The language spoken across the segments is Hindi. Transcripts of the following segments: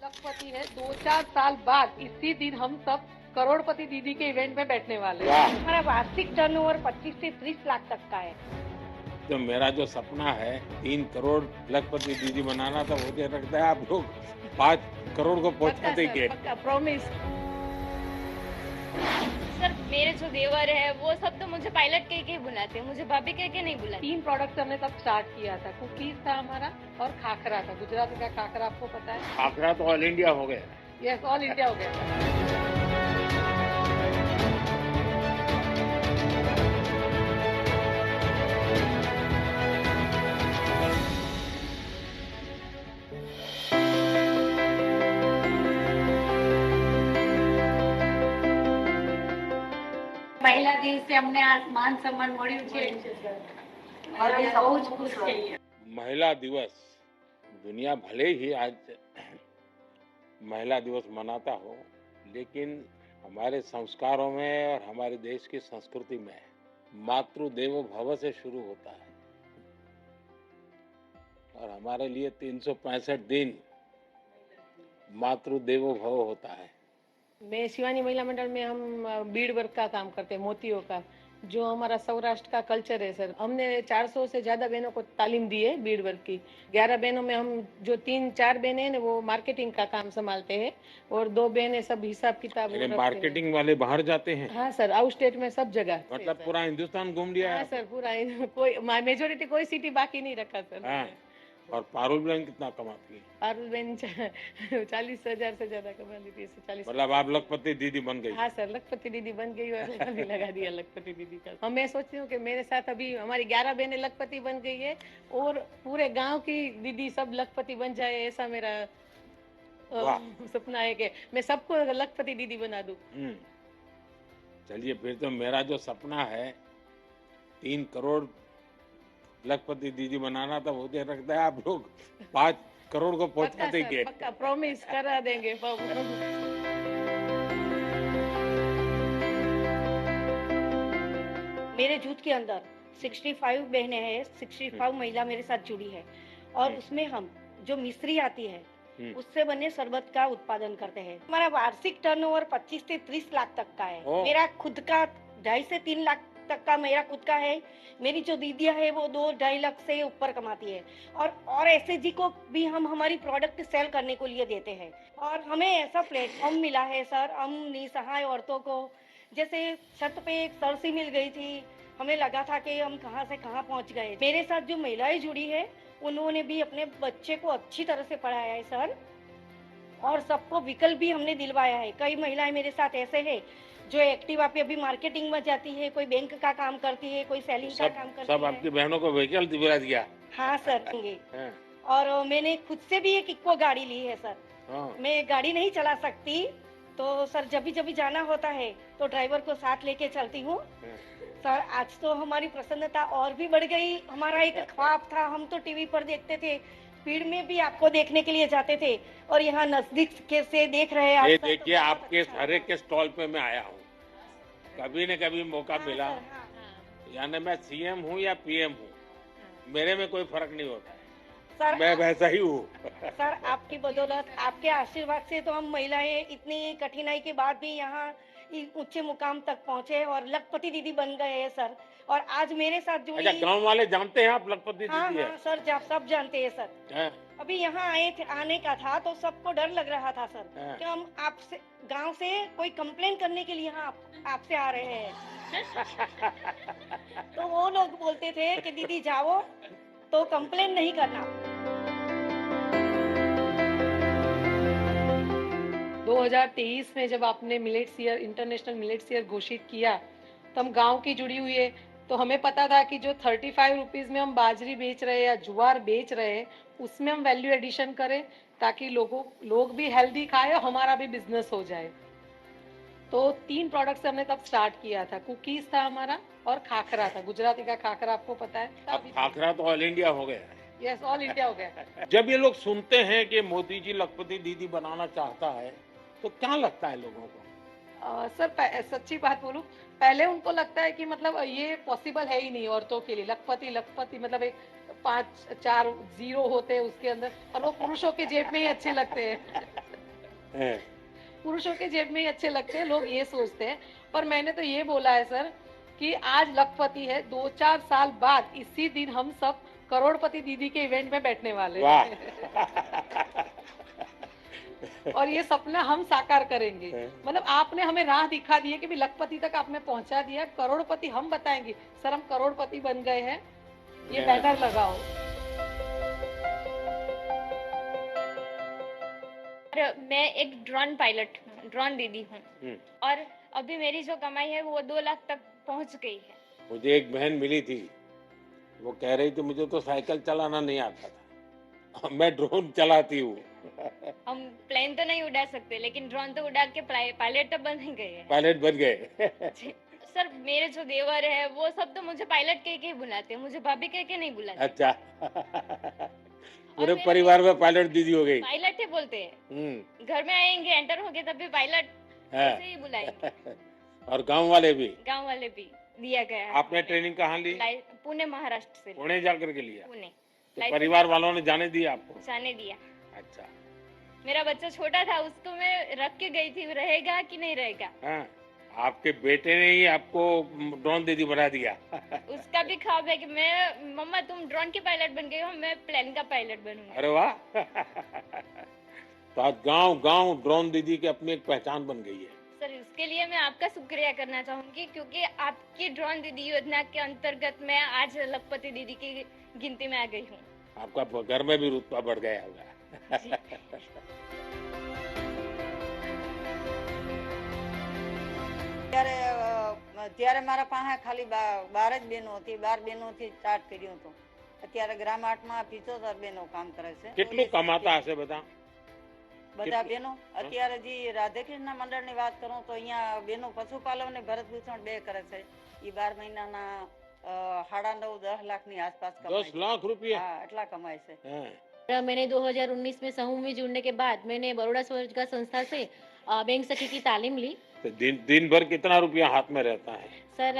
लखपति है। 2-4 साल बाद इसी दिन हम सब करोड़पति दीदी के इवेंट में बैठने वाले हैं। हमारा वार्षिक टर्नओवर 25 से 30 लाख तक का है। तो मेरा जो सपना है 3 करोड़ लखपति दीदी बनाना, तो मुझे लगता है आप लोग 5 करोड़ को पहुंचा देंगे। पक्का प्रॉमिस। सर मेरे जो देवर है वो सब तो मुझे पायलट कह के बुलाते हैं, मुझे भाभी कह के नहीं बुलाते। 3 प्रोडक्ट्स हमने तब स्टार्ट किया था। कुकीज था हमारा और खाखरा था। गुजराती का खाखरा आपको पता है? खाखरा तो ऑल इंडिया हो गया। यस, ऑल इंडिया हो गया। પહેલા દિવસે અમને આ માન સન્માન મળ્યું છે और हम बहुत खुश છીએ। महिला दिवस, दुनिया भले ही आज महिला दिवस मनाता हो, लेकिन हमारे संस्कारों में और हमारे देश की संस्कृति में मातृ देवो भव से शुरू होता है। और हमारे लिए 365 दिन मातृ देवो भव होता है। मैं शिवानी महिला मंडल में हम बीड वर्क का काम करते हैं, मोतियों का, जो हमारा सौराष्ट्र का कल्चर है सर। हमने 400 से ज्यादा बहनों को तालीम दी है बीड वर्क की। 11 बहनों में हम जो 3-4 बहनें हैं ना वो मार्केटिंग का काम संभालते हैं और 2 बहनें सब हिसाब किताब रखते हैं। मार्केटिंग वाले बाहर जाते हैं? हाँ सर, आउट स्टेट में सब जगह। मतलब पूरा हिंदुस्तान घूम लिया है? हाँ सर, पूरा कोई मेजोरिटी कोई सिटी बाकी नहीं रखा सर। हाँ। और पारुल बहन कितना कमाती है? पारुल बहन 40,000 से ज्यादा कमा लेती है। 40। मतलब आप लखपति दीदी बन गई? हाँ सर, लखपति दीदी बन गई और भी लगा दिया लखपति दीदी का। हम मैं सोचती हूँ कि मेरे साथ अभी हमारी 11 बहनें लखपति बन गई है और पूरे गांव की दीदी सब लखपति बन जाए, ऐसा मेरा सपना है कि मैं सबको लखपति दीदी बना दूं। चलिए, फिर तो मेरा जो सपना है 3 करोड़ लखपति दीदी बनाना, तो मुझे लगता है आप लोग 5 करोड़ को पहुंचा देंगे। पक्का प्रॉमिस करा देंगे। मेरे जूथ के अंदर 65 बहनें हैं, 65 महिला मेरे साथ जुड़ी है और उसमें हम जो मिश्री आती है उससे बने शरबत का उत्पादन करते हैं। हमारा वार्षिक टर्नओवर 25 से 30 लाख तक का है। मेरा खुद का 2.5 से 3 लाख तक का मेरा खुद का है। मेरी जो दीदियां है वो 2-2.5 लाख से ऊपर कमाती है और ऐसे जी को भी हम हमारी प्रोडक्ट सेल करने को लिए देते हैं और हमें ऐसा प्लेटफॉर्म मिला है सर। हम निसहाय औरतों को जैसे छत पे एक सरसी मिल गई थी, हमें लगा था कि हम कहां से कहां पहुंच गए। मेरे साथ जो महिलाएं जुड़ी है उन्होंने भी अपने बच्चे को अच्छी तरह से पढ़ाया है सर और सबको विकल्प भी हमने दिलवाया है। कई महिलाएं मेरे साथ ऐसे है जो एक्टिवा पे अभी मार्केटिंग में जाती है, कोई बैंक का काम करती है, कोई सेलिंग का काम करती है। सब आपकी बहनों को व्हीकल दिला दिया? हाँ सर। और मैंने खुद से भी एक इक्को गाड़ी ली है सर। मैं गाड़ी नहीं चला सकती तो सर जब भी जाना होता है तो ड्राइवर को साथ लेके चलती हूँ सर। आज तो हमारी प्रसन्नता और भी बढ़ गई। हमारा एक ख्वाब था, हम तो टीवी पर देखते थे, भीड़ में भी आपको देखने के लिए जाते थे और यहाँ नजदीक से देख रहे हैं। ये देखिए, आपके हर एक के स्टॉल पे मैं आया हूँ, कभी न कभी मौका मिला। यानी मैं सीएम हूँ या पीएम हूँ, मेरे में कोई फर्क नहीं होता है सर। मैं वैसा ही हूँ सर। आपकी बदौलत, आपके आशीर्वाद से तो हम महिलाएं इतनी कठिनाई के बाद भी यहाँ ऊंचे मुकाम तक पहुँचे और लखपति दीदी बन गए हैं सर। और आज मेरे साथ जुड़ी। अच्छा, गांव वाले जानते हैं आप लखपति दीदी? हाँ सर, सब जानते हैं सर। अभी यहाँ आने का था तो सबको डर लग रहा था सर कि हम आपसे गांव से कोई कंप्लेन करने के लिए यहाँ आपसे आ रहे हैं। तो वो लोग बोलते थे कि दीदी जाओ तो कंप्लेन नहीं करना। 2023 में जब आपने millets year, international millets year घोषित किया तो हम गांव की जुड़ी हुई है, तो हमें पता था कि जो 35 रुपीज में हम बाजरी बेच रहे हैं या ज्वार बेच रहे हैं उसमें हम वैल्यू एडिशन करें ताकि लोग भी हेल्दी खाए और हमारा भी बिजनेस हो जाए। तो 3 प्रोडक्ट्स हमने तब स्टार्ट किया था। कुकीज था हमारा और खाखरा था। गुजराती का खाखरा आपको पता है? अब खाखरा तो ऑल इंडिया हो गया है। यस, ऑल इंडिया हो गया। जब ये लोग सुनते हैं कि मोदी जी लखपति दीदी बनाना चाहता है तो क्या लगता है लोगों को? सर सच्ची बात बोलूं, पहले उनको लगता है कि मतलब ये पॉसिबल है ही नहीं औरतों के लिए। लखपति मतलब एक 5-4 जीरो होते हैं उसके अंदर और वो पुरुषों के जेब में ही अच्छे लगते हैं। हैं। पुरुषों के जेब में ही अच्छे लगते हैं, लोग ये सोचते हैं। पर मैंने तो ये बोला है सर कि आज लखपति है, 2-4 साल बाद इसी दिन हम सब करोड़पति दीदी के इवेंट में बैठने वाले वाह। हैं। और ये सपना हम साकार करेंगे। मतलब आपने हमें राह दिखा दी है कि भी लखपति तक आपने पहुंचा दिया, करोड़पति हम बताएंगे सर हम करोड़पति बन गए हैं, ये बैनर लगाओ। और मैं एक ड्रोन पायलट हूँ, ड्रोन दीदी हूँ, और अभी मेरी जो कमाई है वो 2 लाख तक पहुँच गई है। मुझे एक बहन मिली थी, वो कह रही थी मुझे तो साइकिल चलाना नहीं आता था, मैं ड्रोन चलाती हूँ। हम प्लेन तो नहीं उड़ा सकते, लेकिन ड्रोन तो उड़ा के पायलट तो बन ही गए हैं। पायलट बन गए। सर मेरे जो देवर है वो सब तो मुझे पायलट कह के ही बुलाते हैं, मुझे भाभी कह के नहीं बुलाते। अच्छा। पूरे परिवार में पायलट दीदी हो गई। पायलट ही बोलते हैं, घर में आएंगे एंटर होंगे तब भी पायलट ऐसे ही बुलाएंगे। और गांव वाले भी दिया गया है। आपने ट्रेनिंग कहाँ ली? पुणे, महाराष्ट्र से। पुणे जाकर के लिया? पुणे। तो परिवार वालों ने जाने दिया आपको? जाने दिया। अच्छा। मेरा बच्चा छोटा था, उसको मैं रख के गई थी, रहेगा कि नहीं रहेगा। हाँ, आपके बेटे ने ही आपको ड्रोन दीदी बना दिया। उसका भी ख्वाब है कि मैं, मम्मा तुम ड्रोन की पायलट बन गई हो, मैं प्लेन का पायलट बनूंगा। अरे वाह। तो आज गांव गांव ड्रोन दीदी की अपनी एक पहचान बन गई है। सर इसके लिए मैं आपका शुक्रिया करना चाहूंगी, क्योंकि आपकी ड्रोन दीदी योजना के अंतर्गत मैं आज लखपति दीदी की गिनती में आ गई हूँ। आपका घर में भी रुतबा बढ़ गया होगा। ત્યારે મારા પાસે ખાલી 12 જ બહેનો હતી, 12 બહેનોથી સ્ટાર્ટ કર્યું હતું. અત્યારે ગ્રામ આર્ટમાં 75 બહેનો કામ કરે છે. કેટલું કમાતા હશે બધા બહેનો? અત્યારે જે રાધાકૃષ્ણ મંડળની વાત કરું તો અહીંયા બહેનો પશુપાલન અને ભરતભૂષણ 2 કરે છે. ઈ 12 મહિનાના 9.5-10 લાખની આસપાસ કમાય. 10 लाख रुपया? હા, એટલા કમાય છે. मैंने 2019 में समूह में जुड़ने के बाद मैंने बड़ौदा स्वरोजगार संस्था से बैंक सखी की तालीम ली। तो दिन भर कितना रुपया हाथ में रहता है? सर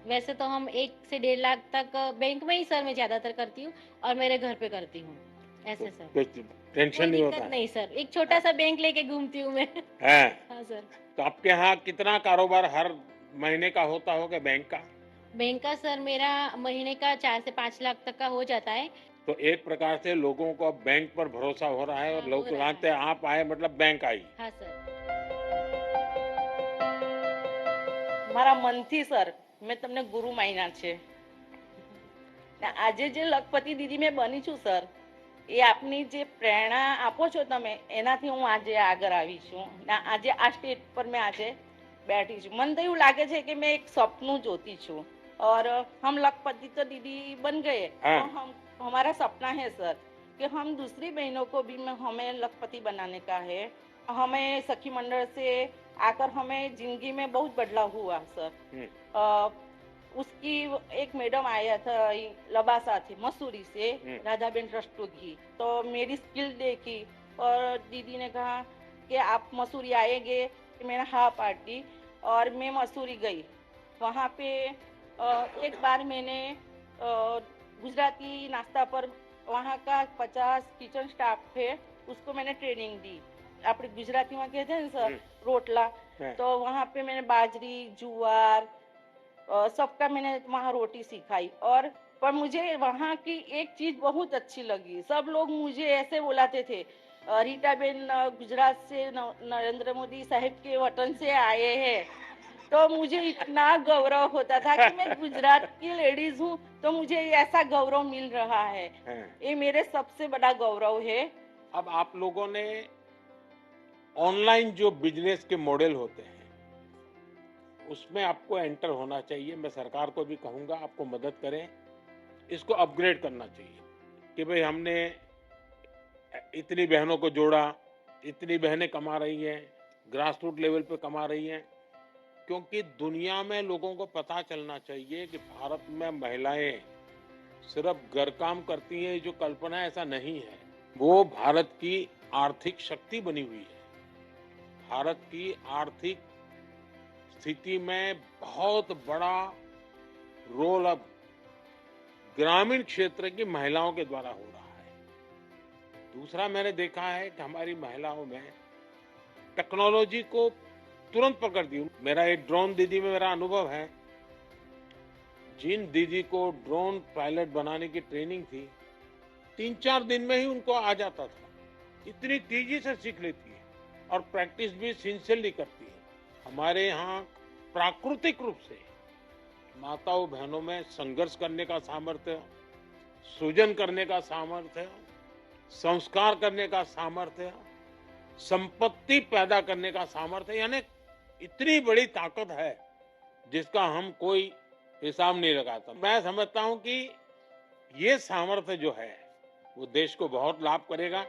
वैसे तो हम 1 से 1.5 लाख तक बैंक में ही सर मैं ज्यादातर करती हूँ और मेरे घर पे करती हूँ ऐसे सर। कुछ टेंशन नहीं होता? नहीं सर, एक छोटा सा बैंक लेके घूमती हूँ मैं। हाँ सर। तो आपके यहाँ कितना कारोबार हर महीने का होता होगा बैंक का? बैंक का सर मेरा महीने का 4 से 5 लाख तक का हो जाता है। तो एक प्रकार से लोगों को अब बैंक पर भरोसा हो रहा है और लोग जानते हैं आप आए मतलब बैंक आई। हाँ सर। મારા મનથી સર મેં તમને ગુરુ માન્યા છે ને આજે જે લખપતિ દીદી મેં બની છું સર, એ આપની જે પ્રેરણા આપો છો તમે એનાથી હું આજે આગળ આવી છું ને આજે આ સ્ટેજ પર મેં આજે बैठी છું. મને તો એવું લાગે છે કે મેં એક સપનું જોતી છું और हम लखपति तो दीदी बन गए, तो हम हमारा सपना है सर कि हम दूसरी बहनों को भी हमें लखपति बनाने का है. हमें सखी मंडल से आकर हमें जिंदगी में बहुत बदलाव हुआ सर. उसकी एक मैडम आया था लबासा थी मसूरी से, राधाबेन रस्तोगी, तो मेरी स्किल देखी और दीदी ने कहा कि आप मसूरी आएंगे. मैंने हाँ पार्टी और मैं मसूरी गई. वहाँ पे एक बार मैंने गुजराती नाश्ता पर वहाँ का 50 किचन स्टाफ है उसको मैंने ट्रेनिंग दी. आप गुजराती में कहते हैं ना सर रोटला, तो वहाँ पे मैंने बाजरी जुआर सबका मैंने वहाँ रोटी सिखाई. और पर मुझे वहाँ की एक चीज बहुत अच्छी लगी, सब लोग मुझे ऐसे बुलाते थे रीटा बेन गुजरात से नरेंद्र मोदी साहब के वतन से आए हैं. तो मुझे इतना गौरव होता था कि मैं गुजरात की लेडीज हूँ, तो मुझे ऐसा गौरव मिल रहा है. ये मेरे सबसे बड़ा गौरव है. अब आप लोगों ने ऑनलाइन जो बिजनेस के मॉडल होते हैं उसमें आपको एंटर होना चाहिए. मैं सरकार को भी कहूंगा आपको मदद करें, इसको अपग्रेड करना चाहिए कि भाई हमने इतनी बहनों को जोड़ा, इतनी बहनें कमा रही हैं, ग्रास रूट लेवल पे कमा रही हैं. क्योंकि दुनिया में लोगों को पता चलना चाहिए कि भारत में महिलाएं सिर्फ घर काम करती हैं जो कल्पना ऐसा नहीं है. वो भारत की आर्थिक शक्ति बनी हुई है. भारत की आर्थिक स्थिति में बहुत बड़ा रोल अब ग्रामीण क्षेत्र की महिलाओं के द्वारा हो रहा है. दूसरा मैंने देखा है कि हमारी महिलाओं में टेक्नोलॉजी को तुरंत पकड़ दी। मेरा एक ड्रोन दीदी में मेरा अनुभव है, जिन दीदी को ड्रोन पायलट बनाने की ट्रेनिंग थी 3-4 दिन में ही उनको आ जाता था। इतनी तेजी से सीख लेती है और प्रैक्टिस भी सिंसियरली करती है। हमारे यहाँ प्राकृतिक रूप से माताओं बहनों में संघर्ष करने का सामर्थ्य, सृजन करने का सामर्थ्य, संस्कार करने का सामर्थ्य, संपत्ति पैदा करने का सामर्थ्य, यानी इतनी बड़ी ताकत है जिसका हम कोई हिसाब नहीं लगाता। मैं समझता हूं कि ये सामर्थ्य जो है वो देश को बहुत लाभ करेगा।